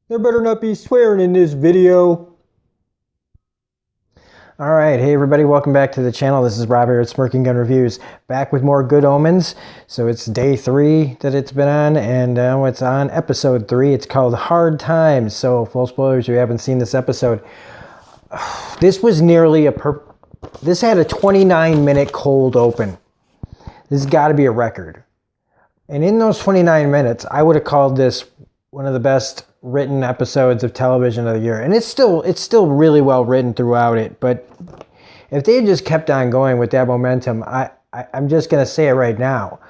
There better not be swearing in this video. Alright, hey everybody, welcome back to the channel. This is Rob here at Smirking Gun Reviews. Back with more Good Omens. So it's day 3 that it's been on, and it's on episode 3. It's called Hard Times. So full spoilers if you haven't seen this episode. This was nearly this had a 29-minute cold open. This has got to be a record. And in those 29 minutes, I would have called this one of the best written episodes of television of the year. And it's still really well written throughout it. But if they had just kept on going with that momentum, I'm just going to say it right now.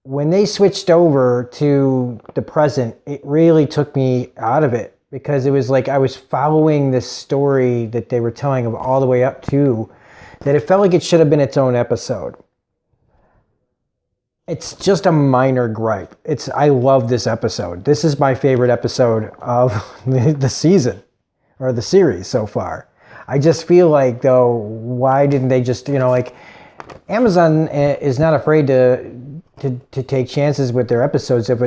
When they switched over to the present, it really took me out of it. Because it was like I was following this story that they were telling of all the way up to, that it felt like it should have been its own episode. It's just a minor gripe. I love this episode. This is my favorite episode of the season, or the series so far. I just feel like, though, why didn't they just, like, Amazon is not afraid to take chances with their episodes. If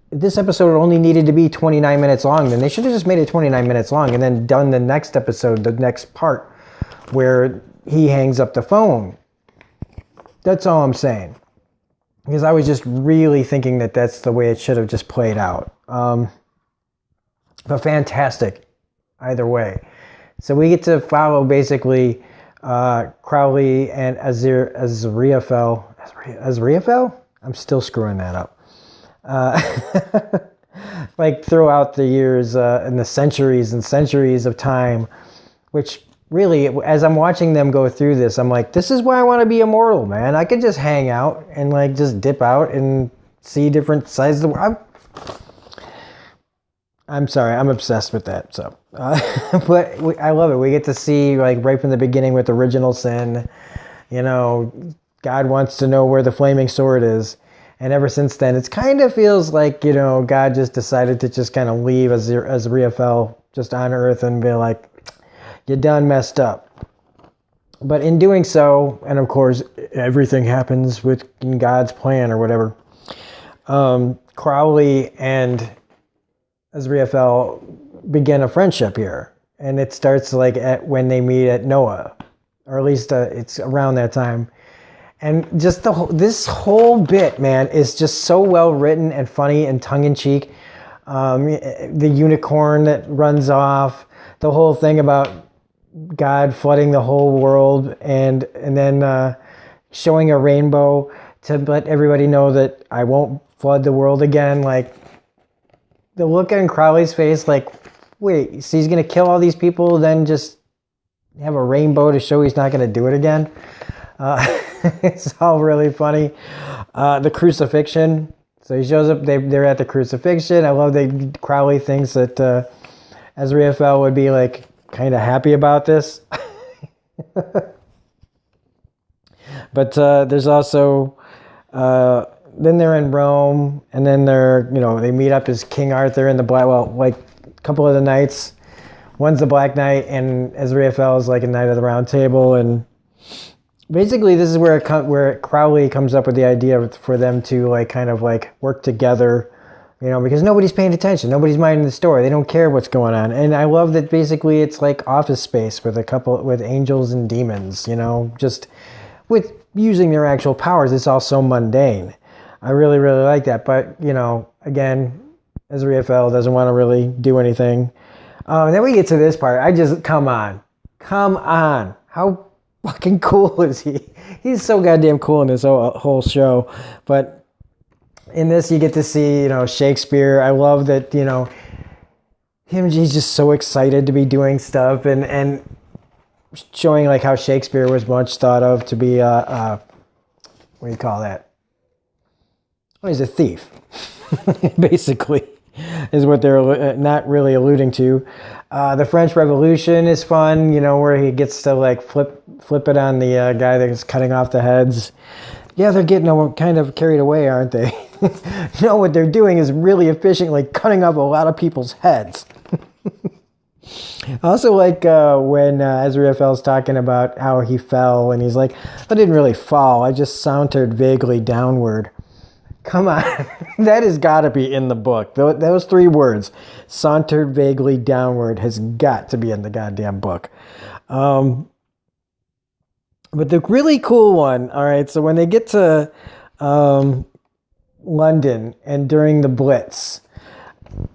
this episode only needed to be 29 minutes long, then they should have just made it 29 minutes long and then done the next episode, the next part, where he hangs up the phone. That's all I'm saying. Because I was just really thinking that that's the way it should have just played out. But fantastic, either way. So we get to follow basically Crowley and Azrael. I'm still screwing that up. Like throughout the years and the centuries and centuries of time, which really, as I'm watching them go through this, I'm like, this is why I want to be immortal, man. I could just hang out and like just dip out and see different sides of the world. I'm sorry, I'm obsessed with that. So, but I love it. We get to see, like, right from the beginning with Original Sin, God wants to know where the flaming sword is. And ever since then, it kind of feels like, God just decided to just kind of leave Azrael just on Earth and be like, you done messed up. But in doing so, and of course, everything happens in God's plan or whatever, Crowley and Azrael begin a friendship here. And it starts like when they meet at Noah, or at least it's around that time. And just this whole bit, man, is just so well written and funny and tongue-in-cheek. The unicorn that runs off, the whole thing about God flooding the whole world, and then showing a rainbow to let everybody know that I won't flood the world again. Like, the look on Crowley's face, like, wait, so he's going to kill all these people, then just have a rainbow to show he's not going to do it again? It's all really funny. The crucifixion. So he shows up, they're at the crucifixion. I love that Crowley thinks that Azrael would be like kind of happy about this. But there's also then they're in Rome, and then they meet up as King Arthur and the Black, like a couple of the knights. One's the Black Knight, and Azrael is like a Knight of the Round Table. And basically this is where Crowley comes up with the idea for them to like kind of like work together, because nobody's paying attention. Nobody's minding the story. They don't care what's going on. And I love that basically it's like Office Space with angels and demons, just with using their actual powers. It's all so mundane. I really, really like that. But, again, Azrael doesn't want to really do anything. And then we get to this part. Come on. How fucking cool is he? He's so goddamn cool in this whole show. But in this, you get to see, Shakespeare. I love that, he's just so excited to be doing stuff and showing like how Shakespeare was much thought of to be what do you call that? Well, he's a thief, basically, is what they're not really alluding to. The French Revolution is fun, where he gets to like flip it on the guy that's cutting off the heads. Yeah, they're getting kind of carried away, aren't they? What they're doing is really efficiently cutting off a lot of people's heads. I also like when Azrael's talking about how he fell, and he's like, I didn't really fall, I just sauntered vaguely downward. Come on. That has got to be in the book. Those 3 words, sauntered vaguely downward, has got to be in the goddamn book. But the really cool one, all right, so when they get to London and during the Blitz,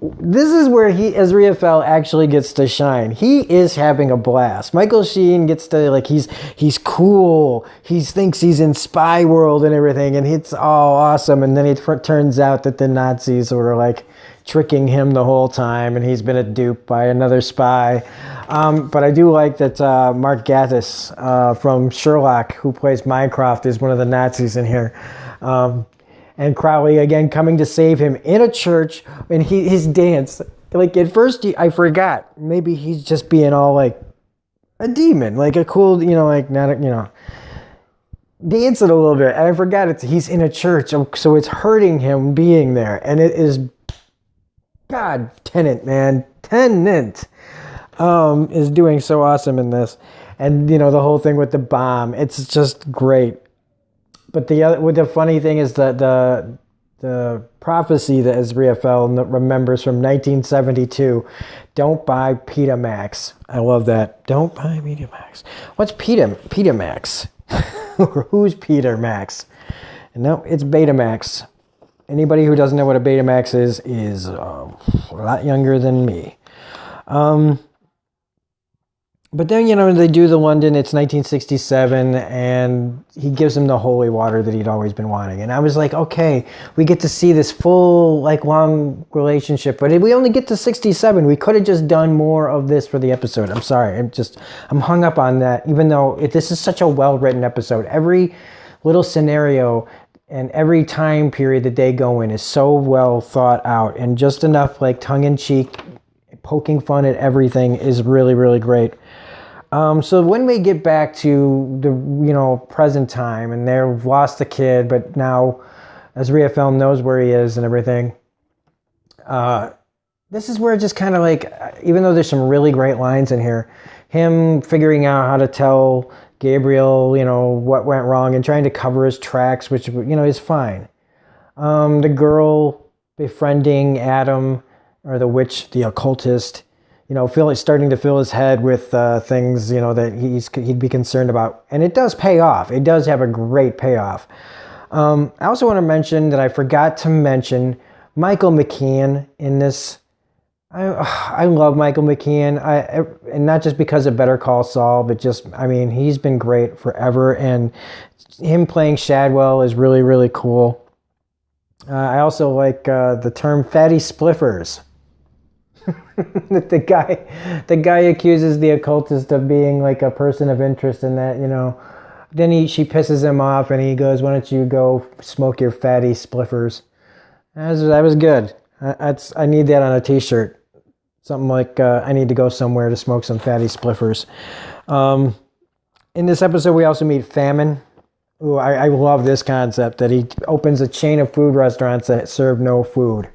this is where Aziraphale actually gets to shine. He is having a blast. Michael Sheen gets to, like, he's cool. He thinks he's in spy world and everything, and it's all awesome. And then it turns out that the Nazis were, like, tricking him the whole time, and he's been a dupe by another spy. But I do like that Mark Gatiss from Sherlock, who plays Mycroft, is one of the Nazis in here. And Crowley, again, coming to save him in a church, and his dance. Like, at first, I forgot. Maybe he's just being all, like, a demon. Like, a cool, like, not, dancing a little bit. And I forgot he's in a church, so it's hurting him being there. And it is, God, Tennant, man. Tennant is doing so awesome in this. And, the whole thing with the bomb. It's just great. But the funny thing is that the prophecy that Aziraphale remembers from 1972, don't buy Betamax. I love that. Don't buy Betamax. What's Betamax? Who's Peter Max? No, it's Betamax. Anybody who doesn't know what a Betamax is a lot younger than me. But then, they do the London, it's 1967, and he gives him the holy water that he'd always been wanting. And I was like, okay, we get to see this full, like, long relationship, but we only get to 67. We could have just done more of this for the episode. I'm sorry. I'm hung up on that, even though this is such a well-written episode. Every little scenario and every time period that they go in is so well thought out, and just enough, like, tongue-in-cheek, poking fun at everything is really, really great. So when we get back to the, present time, and they've lost the kid, but now Aziraphale knows where he is and everything, this is where it just kind of, like, even though there's some really great lines in here, him figuring out how to tell Gabriel, what went wrong and trying to cover his tracks, which, is fine. The girl befriending Adam, or the witch, the occultist, starting to fill his head with things, that he'd be concerned about. And it does pay off. It does have a great payoff. I also want to mention that I forgot to mention Michael McKean in this. I love Michael McKean. And not just because of Better Call Saul, but just, he's been great forever. And him playing Shadwell is really, really cool. I also like the term fatty spliffers. That the guy accuses the occultist of being, like, a person of interest in that, then she pisses him off and he goes, why don't you go smoke your fatty spliffers? That was good. I need that on a t-shirt. Something like, I need to go somewhere to smoke some fatty spliffers. In this episode, we also meet Famine. Ooh, I love this concept that he opens a chain of food restaurants that serve no food.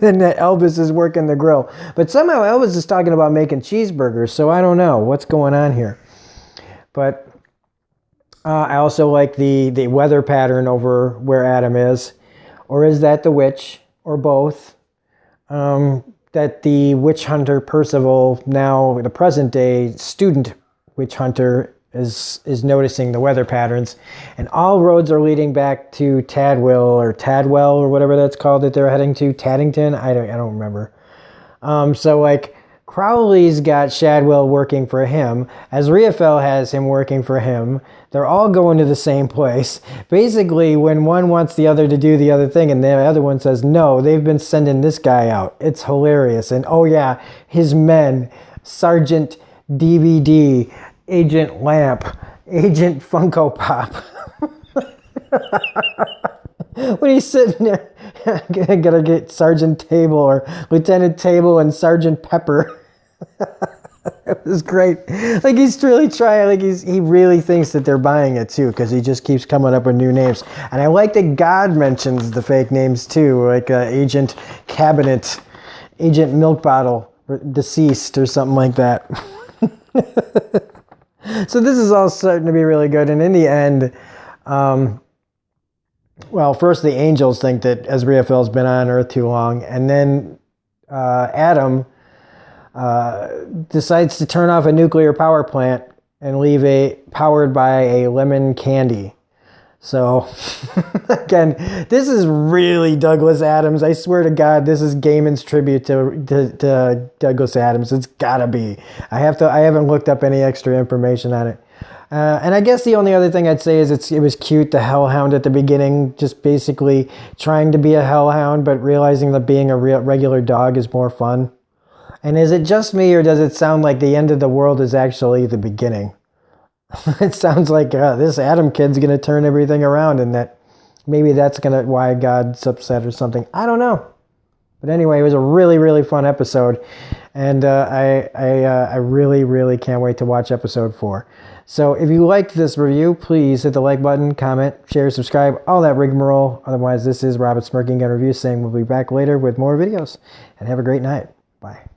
And that Elvis is working the grill. But somehow Elvis is talking about making cheeseburgers, so I don't know what's going on here. But I also like the weather pattern over where Adam is. Or is that the witch? Or both? That the witch hunter Percival, now the present day student witch hunter, is noticing the weather patterns, and all roads are leading back to Tadwell or whatever that's called that they're heading to. Taddington? I don't remember. So, like, Crowley's got Shadwell working for him. Aziraphale has him working for him. They're all going to the same place. Basically, when one wants the other to do the other thing and the other one says no, they've been sending this guy out. It's hilarious. And oh yeah, his men, Sergeant DVD, Agent Lamp, Agent Funko Pop. When he's sitting there, gotta get Sergeant Table or Lieutenant Table and Sergeant Pepper. It was great. Like, he's really trying, like, he really thinks that they're buying it too, because he just keeps coming up with new names. And I like that God mentions the fake names too, like Agent Cabinet, Agent Milk Bottle, Deceased, or something like that. So this is all starting to be really good. And in the end, Well, first the angels think that Azrael's been on Earth too long, and then Adam decides to turn off a nuclear power plant and leave it powered by a lemon candy. So, again, this is really Douglas Adams. I swear to God, this is Gaiman's tribute to Douglas Adams. It's gotta be. I haven't looked up any extra information on it. And I guess the only other thing I'd say is it was cute, the hellhound at the beginning, just basically trying to be a hellhound, but realizing that being a regular dog is more fun. And is it just me, or does it sound like the end of the world is actually the beginning? It sounds like this Adam kid's going to turn everything around, and that maybe that's why God's upset or something. I don't know. But anyway, it was a really, really fun episode, and I really, really can't wait to watch episode 4. So if you liked this review, please hit the like button, comment, share, subscribe, all that rigmarole. Otherwise, this is Robert Smirking Gun Review saying we'll be back later with more videos, and have a great night. Bye.